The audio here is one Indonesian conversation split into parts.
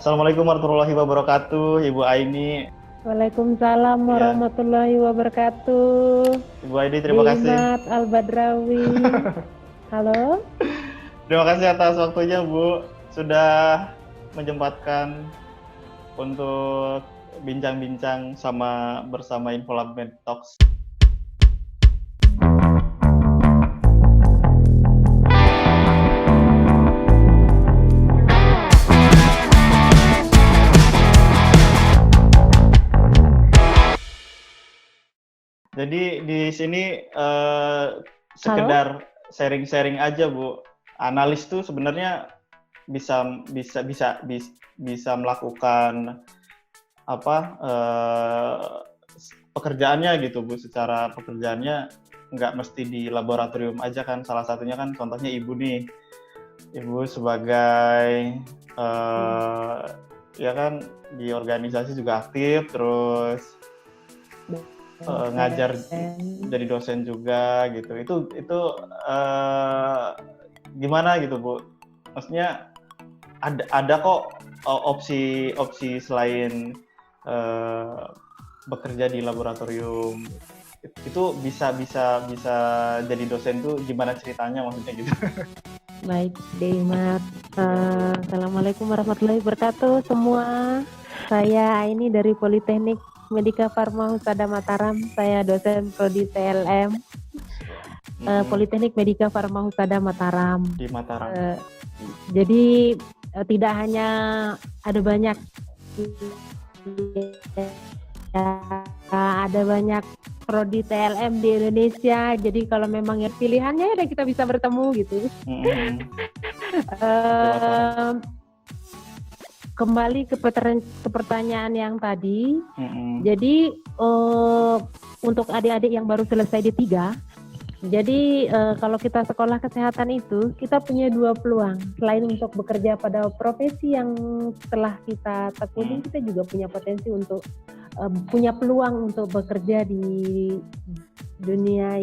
Assalamualaikum warahmatullahi wabarakatuh, Ibu Aini. Waalaikumsalam Ya, warahmatullahi wabarakatuh. Ibu Aini terima kasih. Dimat Al-Badrawi. Halo? Terima kasih atas waktunya, Bu. Sudah menyempatkan untuk bincang-bincang bersama Infolab Med Talks. Jadi di sini sekedar sharing-sharing aja, Bu. Analis tuh sebenarnya bisa melakukan pekerjaannya gitu, Bu. Secara pekerjaannya nggak mesti di laboratorium aja kan. Salah satunya kan contohnya Ibu nih. Ibu sebagai ya kan di organisasi juga aktif, terus ngajar jadi dosen juga gitu. Itu gimana gitu, Bu? Maksudnya ada kok opsi selain bekerja di laboratorium. Itu bisa jadi dosen tuh gimana ceritanya maksudnya gitu. Baik, Dimat. Assalamualaikum warahmatullahi wabarakatuh semua. Saya ini dari Politeknik Medika Farma Husada Mataram. Saya dosen prodi TLM. Politeknik Medika Farma Husada Mataram. Di Mataram. Jadi tidak hanya ada banyak prodi TLM di Indonesia. Jadi kalau memang pilihannya ya kita bisa bertemu gitu. Kembali ke pertanyaan yang tadi. Jadi untuk adik-adik yang baru selesai D3, jadi kalau kita sekolah kesehatan itu kita punya dua peluang. Selain untuk bekerja pada profesi yang telah kita tekuni, kita juga punya potensi untuk punya peluang untuk bekerja di dunia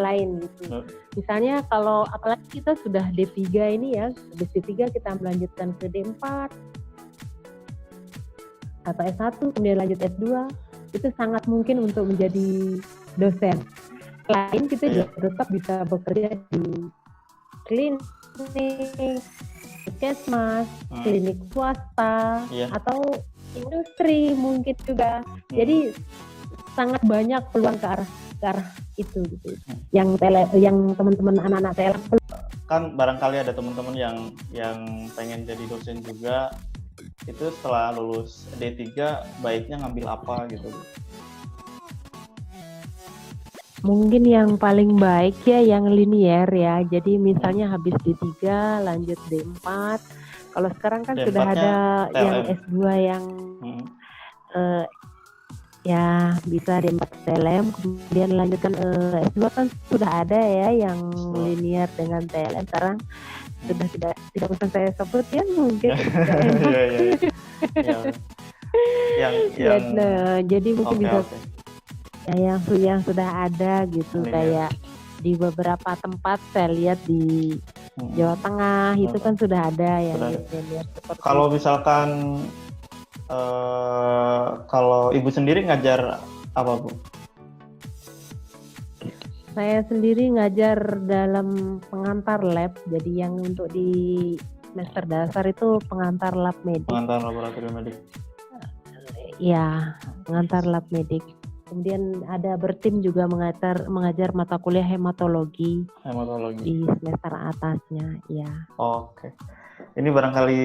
lain gitu. Misalnya kalau apalagi kita sudah D3 ini ya, habis D3 kita melanjutkan ke D4 atau S1 kemudian lanjut S2, itu sangat mungkin untuk menjadi dosen. Selain kita juga tetap bisa bekerja di klinik, puskesmas, klinik swasta, atau industri mungkin juga. Jadi sangat banyak peluang ke arah itu gitu. Yang teman-teman anak-anak TLM kan barangkali ada teman-teman yang pengen jadi dosen juga, itu setelah lulus D3 baiknya ngambil apa gitu. Mungkin yang paling baik ya yang linier ya. Jadi misalnya habis D3 lanjut D4. Kalau sekarang kan sudah ada TLM. Yang S2 yang ya bisa D4 TLM, kemudian lanjutkan S2 kan sudah ada ya yang linier dengan TLM. Sekarang sudah tidak usah saya sebut ya mungkin. Jadi mungkin bisa yang sudah ada gitu. Kayak di beberapa tempat saya lihat di Jawa Tengah itu kan sudah ada yang linier seperti. Kalau misalkan kalau Ibu sendiri ngajar apa, Bu? Saya sendiri ngajar dalam pengantar lab, jadi yang untuk di semester dasar itu pengantar lab medik. Pengantar laboratorium medik. Ya, pengantar lab medik. Kemudian ada bertim juga mengajar mata kuliah hematologi. Di semester atasnya, ya. Oke. Ini barangkali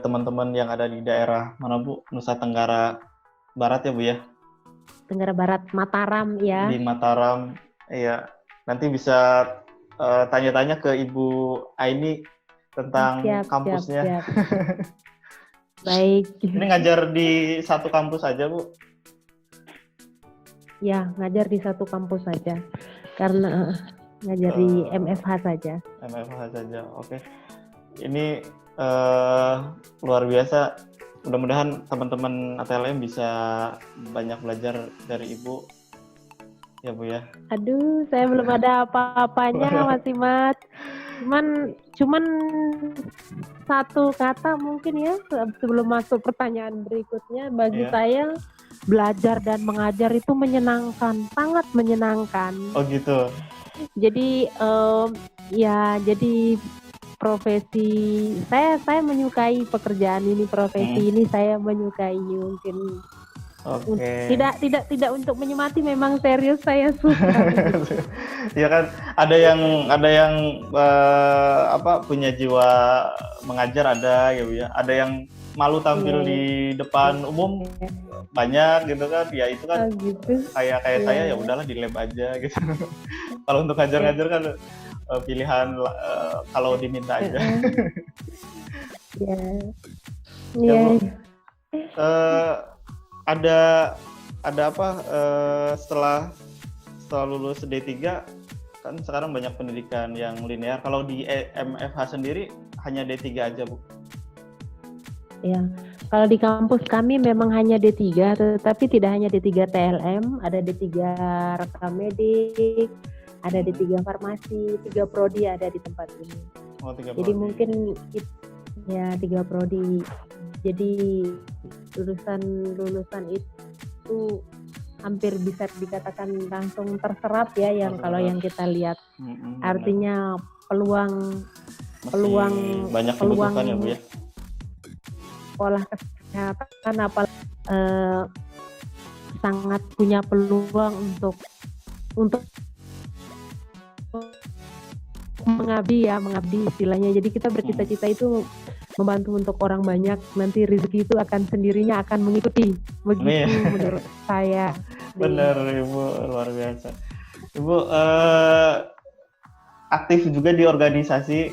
teman-teman yang ada di daerah mana, Bu? Nusa Tenggara Barat ya, Bu ya? Tenggara Barat, Mataram ya. Di Mataram, iya. Nanti bisa tanya-tanya ke Ibu Aini tentang kampusnya. Siap. Baik. Ini ngajar di satu kampus aja, Bu? Ya, ngajar di satu kampus saja. Karena ngajar di MFH saja. MFH saja, oke. Ini luar biasa. Mudah-mudahan teman-teman ATLM bisa banyak belajar dari Ibu ya, Bu ya. Aduh, saya belum ada apa-apanya Mas Imat. Cuman satu kata mungkin ya sebelum masuk pertanyaan berikutnya, bagi saya belajar dan mengajar itu menyenangkan, sangat menyenangkan. Oh gitu. Jadi jadi profesi saya menyukai pekerjaan ini, profesi ini saya menyukai mungkin. Oke. Tidak untuk menyemati, memang serius saya suka. Ya kan ada yang punya jiwa mengajar ada ya Bu ya. Ada yang malu tampil di depan umum banyak gitu kan. Ya itu kan gitu. kayak saya ya udahlah di lab aja gitu. Kalau untuk ngajar-ngajar kan pilihan kalau diminta aja. Ada apa setelah lulus D3 kan sekarang banyak pendidikan yang linear. Kalau di MFH sendiri hanya D3 aja Bu? Ya, kalau di kampus kami memang hanya D3, tetapi tidak hanya D3 TLM, ada D3 rekam medik, ada D3 farmasi, 3 prodi ada di tempat ini. Oh, 3 jadi prodi. Mungkin ya 3 prodi. Jadi lulusan itu hampir bisa dikatakan langsung terserap ya, kalau yang kita lihat. Artinya peluang banyak dibutuhkan ya Bu ya. Sekolah kesehatan sangat punya peluang untuk mengabdi istilahnya. Jadi kita bercita-cita itu membantu untuk orang banyak, nanti rezeki itu akan sendirinya akan mengikuti. Begitu menurut saya. Benar Ibu, luar biasa. Ibu aktif juga di organisasi.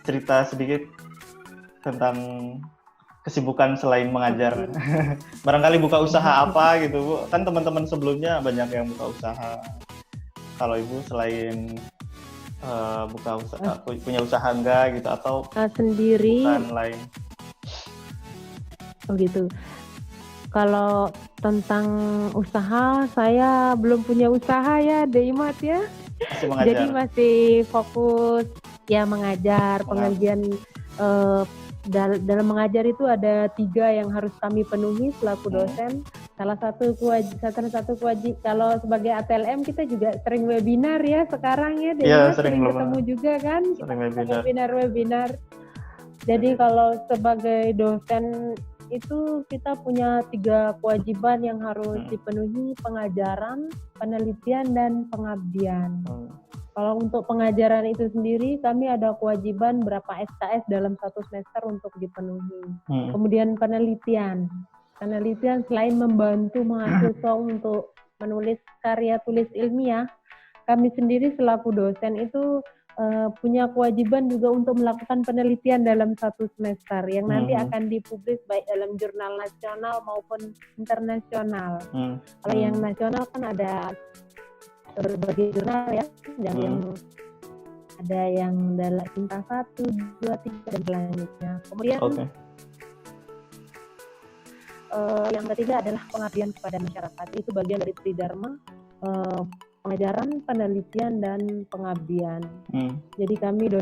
Cerita sedikit tentang kesibukan selain mengajar. Barangkali buka usaha apa gitu Bu? Kan teman-teman sebelumnya banyak yang buka usaha. Kalau Ibu selain buka usaha, punya usaha enggak gitu, atau sendiri lain? Oh gitu. Kalau tentang usaha, saya belum punya usaha ya, Deimat ya. Jadi masih fokus ya mengajar. Pengajian dalam mengajar itu ada 3 yang harus kami penuhi selaku dosen. Salah satu kewajiban kalau sebagai ATLM kita juga sering webinar ya sekarang ya, sering ketemu juga kan, webinar. Jadi kalau sebagai dosen itu kita punya 3 kewajiban yang harus dipenuhi: pengajaran, penelitian, dan pengabdian. Kalau untuk pengajaran itu sendiri, kami ada kewajiban berapa SKS dalam 1 semester untuk dipenuhi. Kemudian penelitian selain membantu mahasiswa untuk menulis karya tulis ilmiah, kami sendiri selaku dosen itu punya kewajiban juga untuk melakukan penelitian dalam 1 semester yang nanti akan dipublis baik dalam jurnal nasional maupun internasional. Kalau yang nasional kan ada berbagai jurnal ya, yang ada yang dalam Cinta 1, 2, 3 dan selanjutnya. Kemudian yang ketiga adalah pengabdian kepada masyarakat. Itu bagian dari Tridharma, pengajaran, penelitian, dan pengabdian. Jadi kami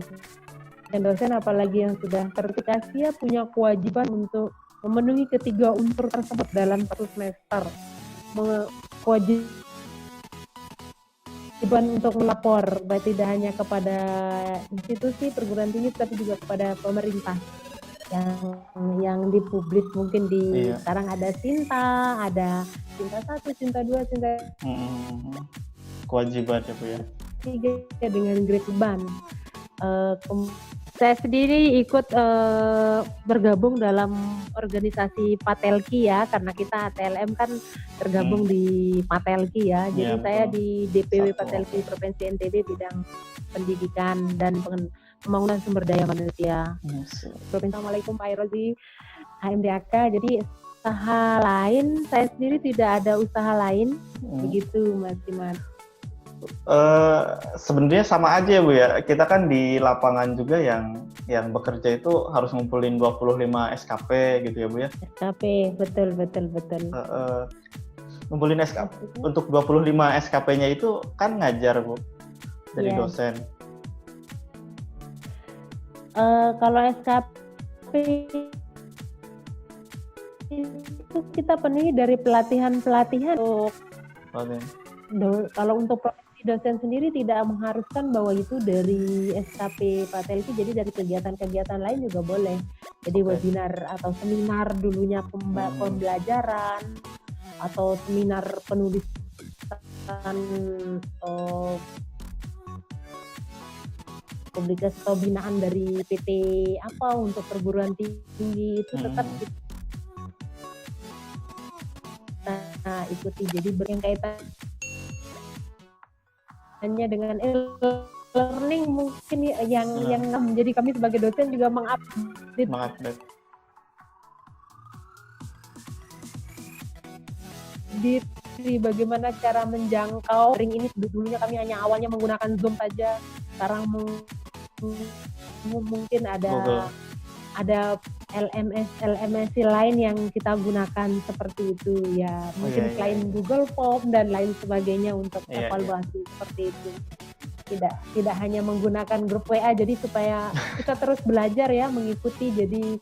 dosen apalagi yang sudah sertifikasi ya punya kewajiban untuk memenuhi ketiga unsur tersebut dalam 1 semester. Kewajiban untuk melapor, baik tidak hanya kepada institusi perguruan tinggi tapi juga kepada pemerintah yang dipublis mungkin di sekarang ada Sinta, ada Sinta 1, Sinta 2, Sinta kewajiban ya Bu ya. 3 dengan grade ban. Saya sendiri ikut bergabung dalam organisasi Patelki ya, karena kita ATLM kan tergabung di Patelki ya. Jadi saya di DPW Patelki Provinsi NTB bidang pendidikan dan pembangunan sumber daya manusia. Assalamualaikum Pak Irozi, HMDAK. Jadi usaha lain, saya sendiri tidak ada usaha lain. Begitu Mas Dimas. Sebenarnya sama aja ya Bu ya. Kita kan di lapangan juga yang bekerja itu harus ngumpulin 25 SKP gitu ya Bu ya. SKP, betul. Ngumpulin SKP untuk 25 SKP-nya itu kan ngajar Bu. dari Yes. dosen? Kalau SKP itu kita penuhi dari pelatihan-pelatihan. Kalau untuk profesi dosen sendiri tidak mengharuskan bahwa itu dari SKP Patelki, jadi dari kegiatan-kegiatan lain juga boleh. Jadi webinar atau seminar dulunya pembelajaran atau seminar penulisan publikasi atau binaan dari PT apa untuk perguruan tinggi itu tetap kita ikuti. Jadi berkaitannya dengan learning mungkin yang jadi kami sebagai dosen juga mengupdate diri bagaimana cara menjangkau ring ini. Dulunya kami hanya awalnya menggunakan Zoom saja, sekarang mungkin ada LMS lain yang kita gunakan seperti itu ya, mungkin selain Google Form dan lain sebagainya untuk evaluasi seperti itu. Tidak hanya menggunakan grup WA, jadi supaya kita terus belajar ya, mengikuti, jadi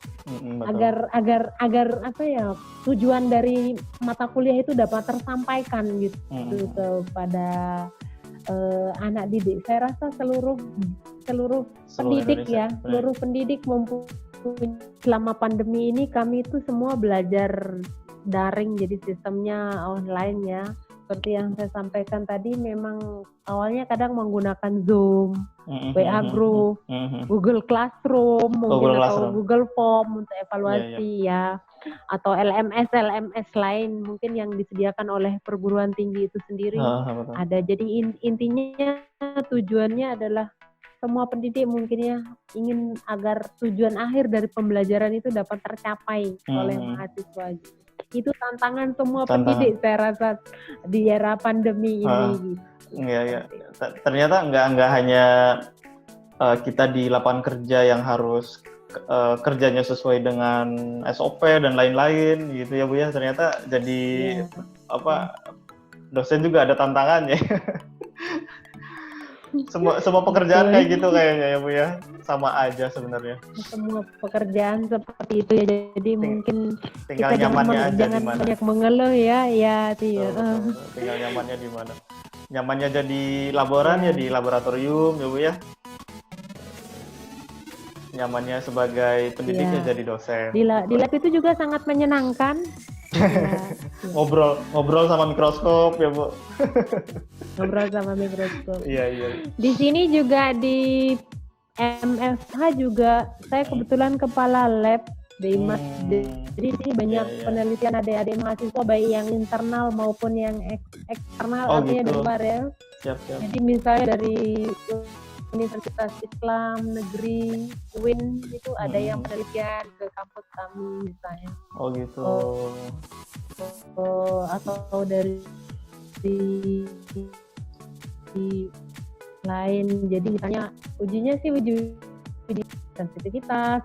agar apa ya, tujuan dari mata kuliah itu dapat tersampaikan gitu kepada anak didik. Saya rasa seluruh pendidik ya, seluruh pendidik selama pandemi ini kami itu semua belajar daring, jadi sistemnya online ya. Seperti yang saya sampaikan tadi, memang awalnya kadang menggunakan Zoom, WA Group, Google Classroom, atau Google Form untuk evaluasi ya, atau LMS lain mungkin yang disediakan oleh perguruan tinggi itu sendiri ada. Jadi intinya tujuannya adalah semua pendidik mungkin ya ingin agar tujuan akhir dari pembelajaran itu dapat tercapai oleh mahasiswa. Itu tantangan semua pendidik saya rasa di era pandemi ini. Iya. Ternyata nggak hanya kita di lapangan kerja yang harus kerjanya sesuai dengan SOP dan lain-lain gitu ya Bu ya. Ternyata jadi dosen juga ada tantangannya. Semua pekerjaan kayak gitu kayaknya ya Bu ya, sama aja sebenarnya. Semua pekerjaan seperti itu ya, jadi mungkin tinggal kita jangan banyak mengeluh ya. Tinggal nyamannya di mana. Nyamannya jadi laboran ya di laboratorium ya Bu ya. Nyamannya sebagai pendidik ya jadi dosen. Di lab itu juga sangat menyenangkan. Ngobrol sama mikroskop ya Bu. Ngobrol sama mikroskop. Iya. Di sini juga di MFH juga saya kebetulan kepala lab di jadi ini banyak penelitian adik-adik mahasiswa baik yang internal maupun yang eksternal, artinya dari luar ya. Siap. Jadi misalnya dari Universitas Islam Negeri UIN itu ada yang penelitian ke kampus kami misalnya. Oh gitu. Atau dari lain. Jadi misalnya ujinya sih uji sensitivitas,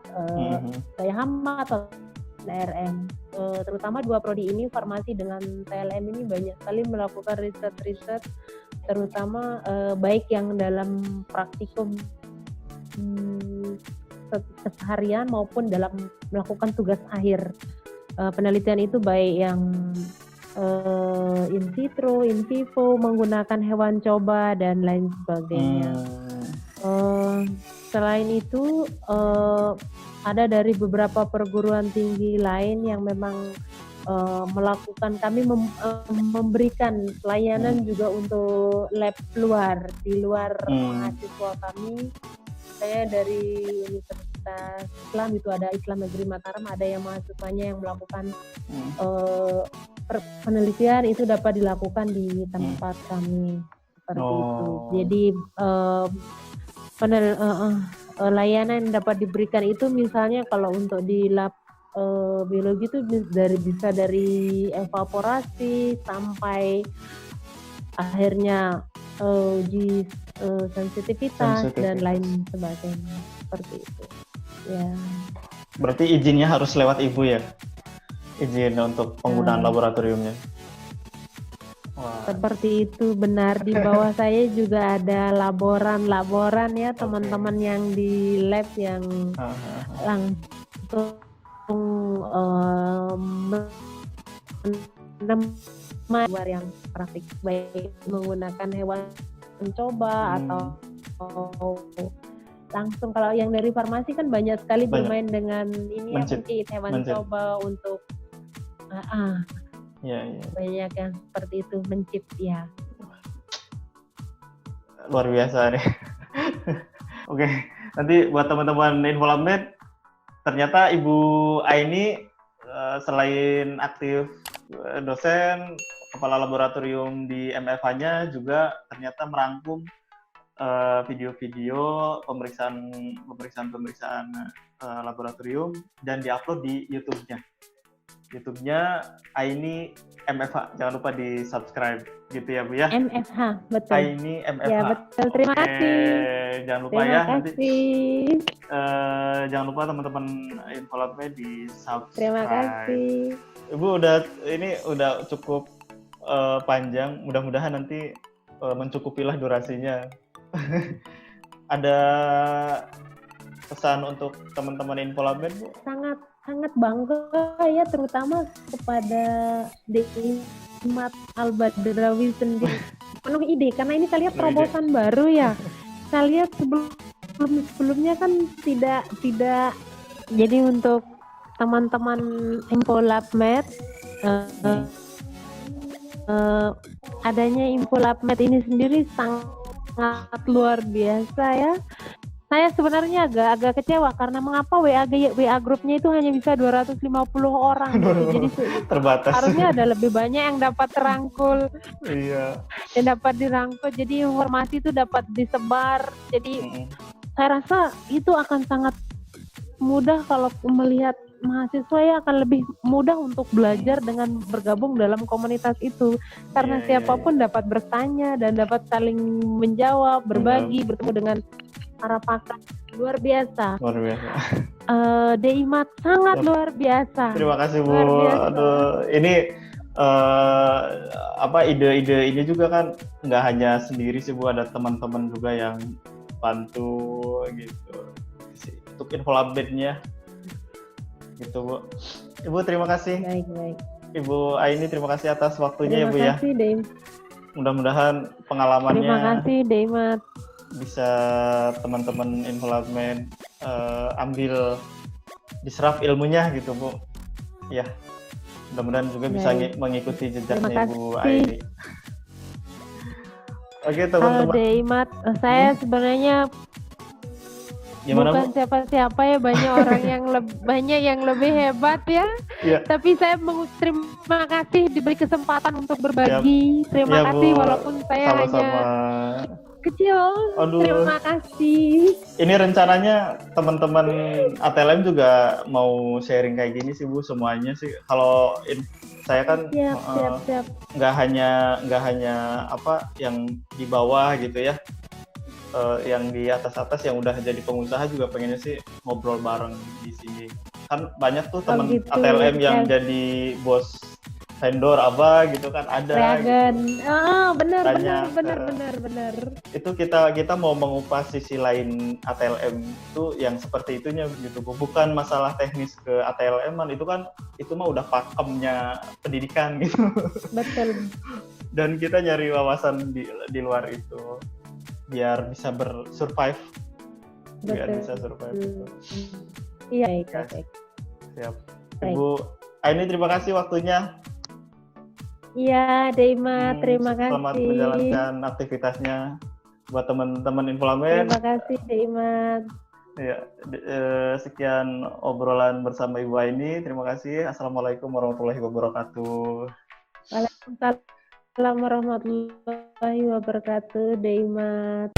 daya hama atau TRM. Terutama dua prodi ini, farmasi dengan TLM ini banyak sekali melakukan riset, terutama baik yang dalam praktikum keseharian maupun dalam melakukan tugas akhir. Penelitian itu baik yang in vitro, in vivo, menggunakan hewan coba dan lain sebagainya. Selain itu ada dari beberapa perguruan tinggi lain yang memang melakukan, kami memberikan pelayanan juga untuk lab luar, di luar mahasiswa kami. Saya dari Universitas Islam itu ada Islam Negeri Mataram, ada yang mahasiswanya yang melakukan penelitian itu dapat dilakukan di tempat kami seperti itu. Jadi layanan yang dapat diberikan itu misalnya kalau untuk di lab biologi itu bisa dari evaporasi sampai akhirnya uji sensitivitas dan lain sebagainya seperti itu. Ya. Berarti izinnya harus lewat Ibu ya? Izin untuk penggunaan laboratoriumnya. Wah. Seperti itu benar. Di bawah saya juga ada laboran ya teman-teman yang di lab yang langsung menemukan yang praktik baik menggunakan hewan mencoba atau langsung. Kalau yang dari farmasi kan banyak sekali bermain dengan ini ya, mungkin hewan coba untuk banyak yang seperti itu mencit ya. Luar biasa nih. Oke, nanti buat teman-teman Infolabmed, ternyata Ibu Aini selain aktif dosen, kepala laboratorium di MFH-nya, juga ternyata merangkum video-video pemeriksaan laboratorium dan diupload di YouTube-nya Aini MFH. Jangan lupa di subscribe gitu ya Bu ya. MFH, betul. Aini MFH. Ya betul. Terima kasih. Jangan lupa Terima ya. kasih. Nanti, jangan lupa teman-teman Infolabmed di subscribe. Terima kasih. Ibu udah cukup panjang. Mudah-mudahan nanti mencukupilah durasinya. Ada pesan untuk teman-teman Infolabmed, Bu? Sangat bangga ya, terutama kepada Deimat Albadrawi sendiri. Penuh ide, karena ini saya lihat terobosan baru ya. Saya lihat sebelumnya kan tidak. Jadi untuk teman-teman Infolabmed, adanya Infolabmed ini sendiri sangat luar biasa ya. Saya sebenarnya agak kecewa karena mengapa WA grupnya itu hanya bisa 250 orang. Jadi terbatas. Harusnya ada lebih banyak yang dapat terangkul. Iya. Yang dapat dirangkul, jadi informasi itu dapat disebar. Jadi saya rasa itu akan sangat mudah kalau melihat mahasiswa ya, akan lebih mudah untuk belajar dengan bergabung dalam komunitas itu, karena siapapun dapat bertanya dan dapat saling menjawab, berbagi, bertemu dengan para pakar. Luar biasa. Deimat sangat luar biasa. Terima kasih Bu. Aduh, ini ide-ide ini juga kan nggak hanya sendiri sih Bu, ada teman-teman juga yang bantu gitu untuk Infolabmed-nya gitu Bu. Ibu terima kasih. Baik. Ibu Aini terima kasih atas waktunya ya Bu ya. Terima kasih Deim. Mudah-mudahan pengalamannya. Terima kasih Deimat. Bisa teman-teman Infolabmed ambil diserap ilmunya gitu Bu. Ya. Mudah-mudahan juga bisa mengikuti jejaknya Ibu Aini. Oke teman-teman. Deimat, saya sebenarnya gimana, bukan Bu? siapa-siapa ya, banyak yang lebih hebat ya. Tapi saya terima kasih diberi kesempatan untuk berbagi. Terima kasih Bu. Walaupun saya hanya kecil. Aduh. Terima kasih. Ini rencananya teman-teman ATLM juga mau sharing kayak gini sih Bu, semuanya sih. Kalau saya kan siap. nggak hanya apa yang di bawah gitu ya. Yang di atas yang udah jadi pengusaha juga pengennya sih ngobrol bareng di sini. Kan banyak tuh teman gitu, ATLM yang jadi bos vendor apa gitu kan ada. Reagen. Gitu. Benar. Itu kita mau mengupas sisi lain ATLM itu yang seperti itunya gitu. Bukan masalah teknis ke ATLM-an, itu mah udah pakemnya pendidikan gitu. Betul. Dan kita nyari wawasan di luar itu biar bisa survive. Iya, baik. Siap. Ibu Aini terima kasih waktunya. Iya, Deimat, terima kasih. Selamat menjalankan aktivitasnya buat teman-teman Infolabmed. Terima kasih, Deimat. Ya, sekian obrolan bersama Ibu Aini. Terima kasih. Assalamualaikum warahmatullahi wabarakatuh. Waalaikumsalam warahmatullahi wabarakatuh, Deimat.